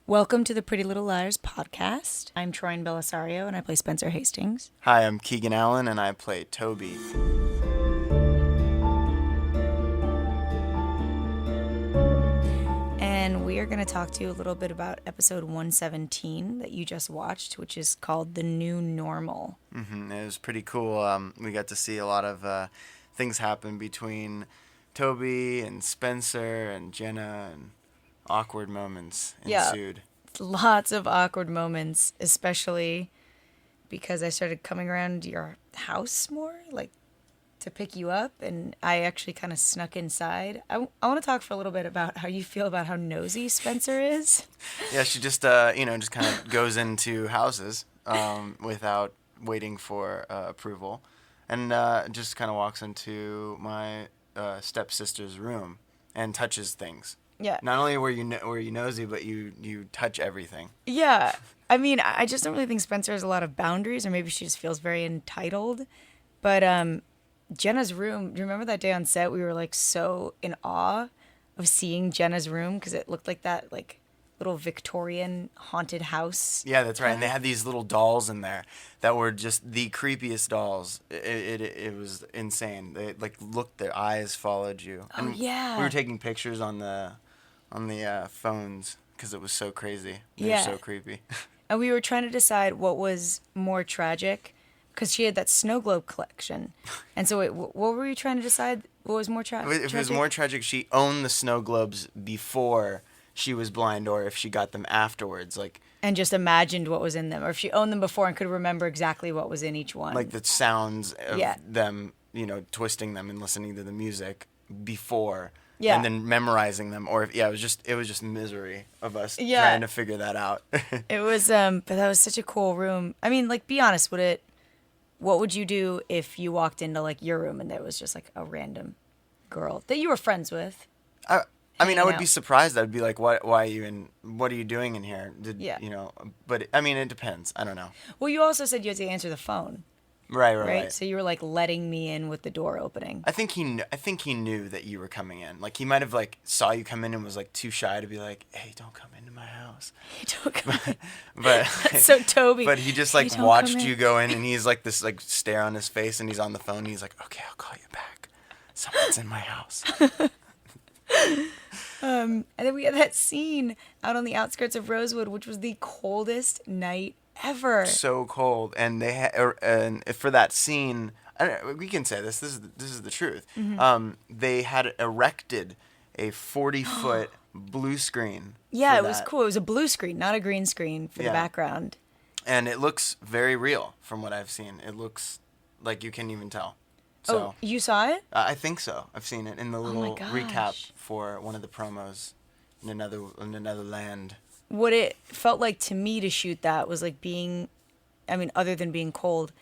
Welcome to the Pretty Little Liars podcast. I'm Troian Bellisario, and I play Spencer Hastings. Hi, I'm Keegan Allen, and I play Toby. And we are going to talk to you a little bit about episode 117 that you just watched, which is called The New Normal. It was pretty cool. We got to see a lot of things happen between Toby and Spencer and Jenna, and awkward moments ensued. Yeah, lots of awkward moments, especially because I started coming around your house more, like to pick you up, and I actually kind of snuck inside. I want to talk for a little bit about how you feel about how nosy Spencer is. Yeah, she just just kind of goes into houses without waiting for approval, and just kind of walks into my stepsister's room and touches things. Yeah. Not only were you nosy, but you touch everything. Yeah. I mean, I just don't really think Spencer has a lot of boundaries, or maybe she just feels very entitled. But Jenna's room, do you remember that day on set we were like so in awe of seeing Jenna's room because it looked like that like little Victorian haunted house? Yeah, that's right. And they had these little dolls in there that were just the creepiest dolls. It was insane. They like looked, their eyes followed you. Oh, and yeah. We were taking pictures on the phones because it was so crazy. They Yeah. were so creepy. And we were trying to decide what was more tragic because she had that snow globe collection. And so what were you trying to decide? What was more tragic? If it was more tragic, she owned the snow globes before she was blind, or if she got them afterwards, like. And just imagined what was in them, or if she owned them before and could remember exactly what was in each one. Like the sounds of Yeah. them, twisting them and listening to the music before. Yeah. And then memorizing them, or it was just misery of us Yeah. trying to figure that out. It was, but that was such a cool room. I mean, like, be honest, what would you do if you walked into like your room and there was just like a random girl that you were friends with? I mean, I would out. be surprised. I'd be like, why are you in? What are you doing in here? Yeah. But I mean, it depends. I don't know. Well, you also said you had to answer the phone, Right. So you were like letting me in with the door opening. I think he knew that you were coming in. Like he might have like saw you come in and was like too shy to be like, "Hey, don't come into my house." Don't come in. But That's so Toby. But he just Hey, like don't watched come in. you go in, and he's like this like stare on his face, and he's on the phone. And he's like, "Okay, I'll call you back. Someone's in my house." And then we had that scene out on the outskirts of Rosewood, which was the coldest night ever. So cold, and and for that scene, we can say this. This is the truth. Mm-hmm. They had erected a 40-foot blue screen. Yeah, for it was that. cool. It was a blue screen, not a green screen for the Yeah. background. And it looks very real from what I've seen. It looks like you can't even tell. So Oh, you saw it? I think so. I've seen it in the my little recap gosh. for one of the promos in another land. What it felt like to me to shoot that was like other than being cold,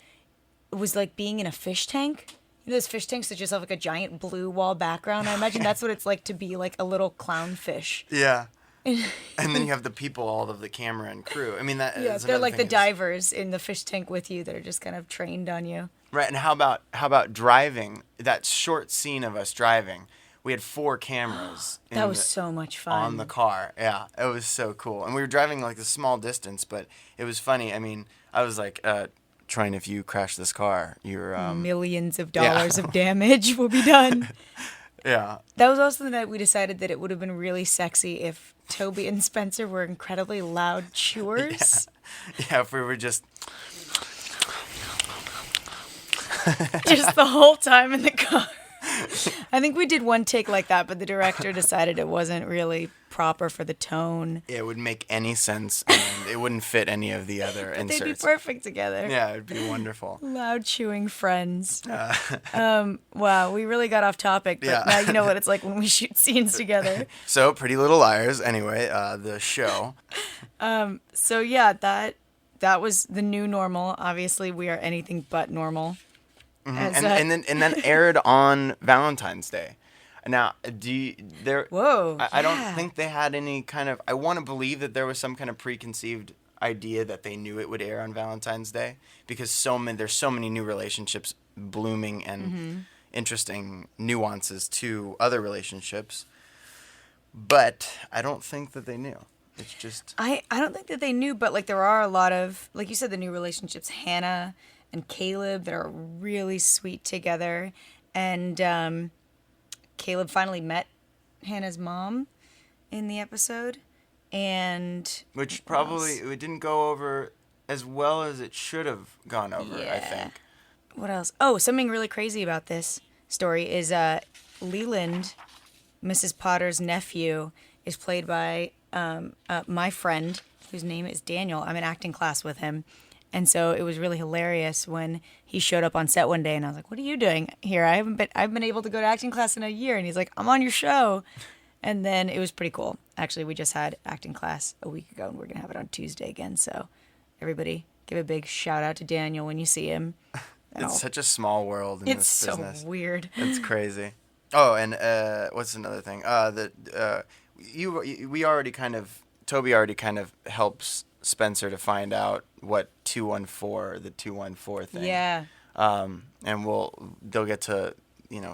it was like being in a fish tank. You know those fish tanks that just have like a giant blue wall background? I imagine that's what it's like to be like a little clownfish. Yeah. And then you have the people, all of the camera and crew. I mean, that Yeah, is they're another like the thing is- divers in the fish tank with you that are just kind of trained on you. Right, and how about driving? That short scene of us driving, we had 4 cameras. That was so much fun. On the car. Yeah, it was so cool. And we were driving like a small distance, but it was funny. I mean, I was like, trying, if you crash this car, you're Millions of dollars of damage will be done. yeah. That was also the night we decided that it would have been really sexy if Toby and Spencer were incredibly loud chewers. Yeah, if we were just Just the whole time in the car. I think we did one take like that, but the director decided it wasn't really proper for the tone. it would make any sense, and it wouldn't fit any of the other But inserts. they'd be perfect together. Yeah, it'd be wonderful. Loud chewing friends. Wow, we really got off topic, but Yeah. now you know what it's like when we shoot scenes together. So, Pretty Little Liars, anyway, the show. So yeah, that was the new normal. Obviously, we are anything but normal. As, And then aired on Valentine's Day. Now, Whoa, I don't yeah. think they had any kind of. I want to believe that there was some kind of preconceived idea that they knew it would air on Valentine's Day, because there's so many new relationships blooming and interesting nuances to other relationships. But I don't think that they knew. It's just I don't think that they knew, but like there are a lot of, like you said, the new relationships, Hannah and Caleb, that are really sweet together. And Caleb finally met Hannah's mom in the episode. And which what probably else? it didn't go over as well as it should have gone over, I Yeah. think. What else? Oh, something really crazy about this story is Leland, Mrs. Potter's nephew, is played by my friend, whose name is Daniel. I'm in acting class with him. And so it was really hilarious when he showed up on set one day, and I was like, "What are you doing here? I've been able to go to acting class in a year." And he's like, "I'm on your show." And then it was pretty cool. Actually, we just had acting class a week ago, and we're gonna have it on Tuesday again. So everybody, give a big shout out to Daniel when you see him. It's such a small world in It's this so business. weird. It's crazy. Oh, and what's another thing? Toby already kind of helps Spencer to find out what 214, the 214 thing. Yeah. And they'll get to,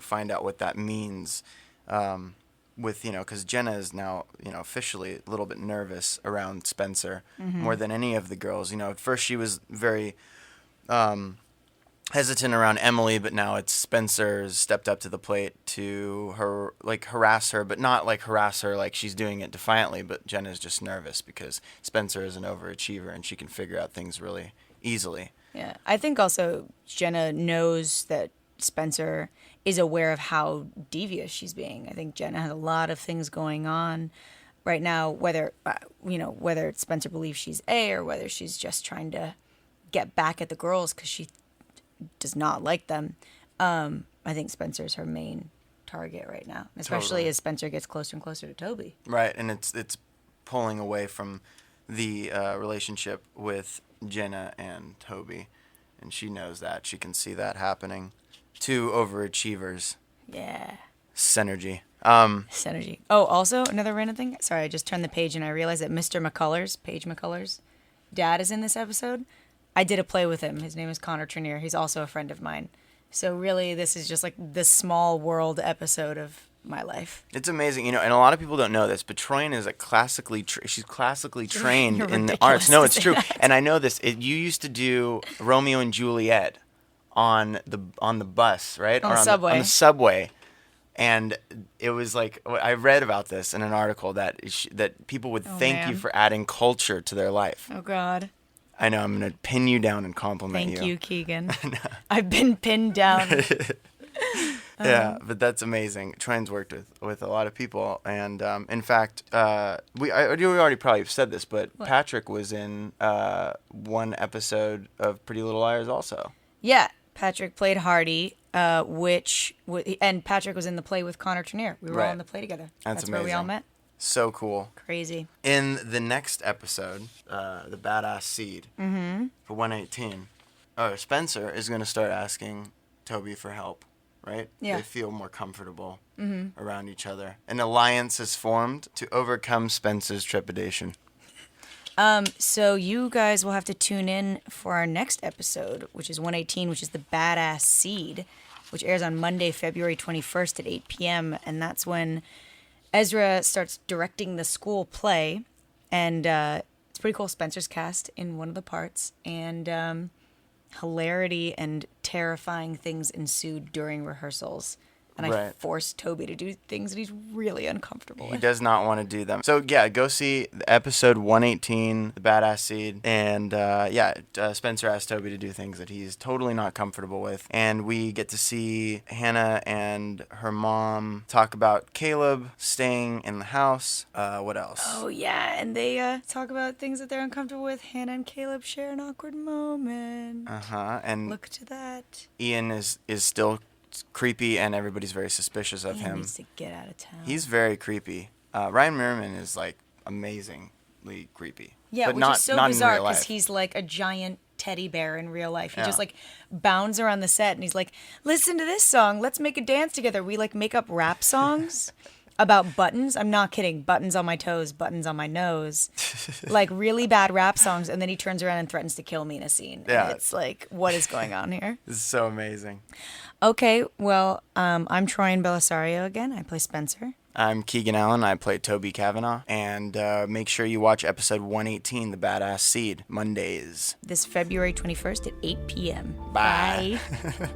find out what that means. Because Jenna is now, officially a little bit nervous around Spencer more than any of the girls. At first she was very hesitant around Emily, but now it's Spencer's stepped up to the plate to harass her, but not like harass her like she's doing it defiantly, but Jenna's just nervous because Spencer is an overachiever and she can figure out things really easily. Yeah. I think also Jenna knows that Spencer is aware of how devious she's being. I think Jenna has a lot of things going on right now, whether Spencer believes she's A or whether she's just trying to get back at the girls because she does not like them. I think Spencer's her main target right now, especially Totally. as Spencer gets closer and closer to Toby. Right, and it's pulling away from the relationship with Jenna and Toby, and she knows that. She can see that happening. Two overachievers. Yeah. Synergy. Synergy. Oh, also another random thing. Sorry, I just turned the page and I realized that Mr. Paige McCullers' dad is in this episode. I did a play with him. His name is Connor Trenier. He's also a friend of mine. So really, this is just like the small world episode of my life. It's amazing, and a lot of people don't know this, but Troian is she's classically trained You're in the ridiculous arts. No, to it's say true, that. and I know this. You used to do Romeo and Juliet on the bus, right? On the subway. On the subway, and it was like I read about this in an article that people would thank you man. for adding culture to their life. Oh, God. I know I'm gonna pin you down and compliment Thank you, Keegan. I've been pinned down. Yeah, but that's amazing. Troian's worked with a lot of people, and in fact, we already probably said this, but What? Patrick was in one episode of Pretty Little Liars also. Yeah, Patrick played Hardy, and Patrick was in the play with Connor Trenier. We were all Right. in the play together. That's where we all amazing. met. So cool. Crazy. In the next episode, the Badass Seed for 118, Spencer is going to start asking Toby for help, right? Yeah. They feel more comfortable around each other. An alliance is formed to overcome Spencer's trepidation. So you guys will have to tune in for our next episode, which is 118, which is the Badass Seed, which airs on Monday, February 21st at 8 p.m. And that's when Ezra starts directing the school play. And it's pretty cool. Spencer's cast in one of the parts. And hilarity and terrifying things ensued during rehearsals. And I Right. forced Toby to do things that he's really uncomfortable He with. does not want to do them. So, yeah, go see episode 118, The Badass Seed. And, Spencer asked Toby to do things that he's totally not comfortable with. And we get to see Hannah and her mom talk about Caleb staying in the house. What else? Oh, yeah, and they talk about things that they're uncomfortable with. Hannah and Caleb share an awkward moment. Uh-huh. And Look to that. Ian is still creepy, and everybody's very suspicious of He him. needs to get out of town. He's very creepy. Ryan Merriman is, like, amazingly creepy. yeah, but which not, is so not bizarre in real life. because he's like a giant teddy bear in real life. He Yeah. just like bounds around the set and he's like, listen to this song. Let's make a dance together. We like make up rap songs about buttons. I'm not kidding. Buttons on my toes, buttons on my nose. Like really bad rap songs. And then he turns around and threatens to kill me in a scene. Yeah. And it's like, what is going on here? This is so amazing. Okay, well, I'm Troian Bellisario again. I play Spencer. I'm Keegan Allen. I play Toby Kavanaugh. And make sure you watch episode 118, The Badass Seed, Mondays. This February 21st at 8 p.m. Bye. Bye.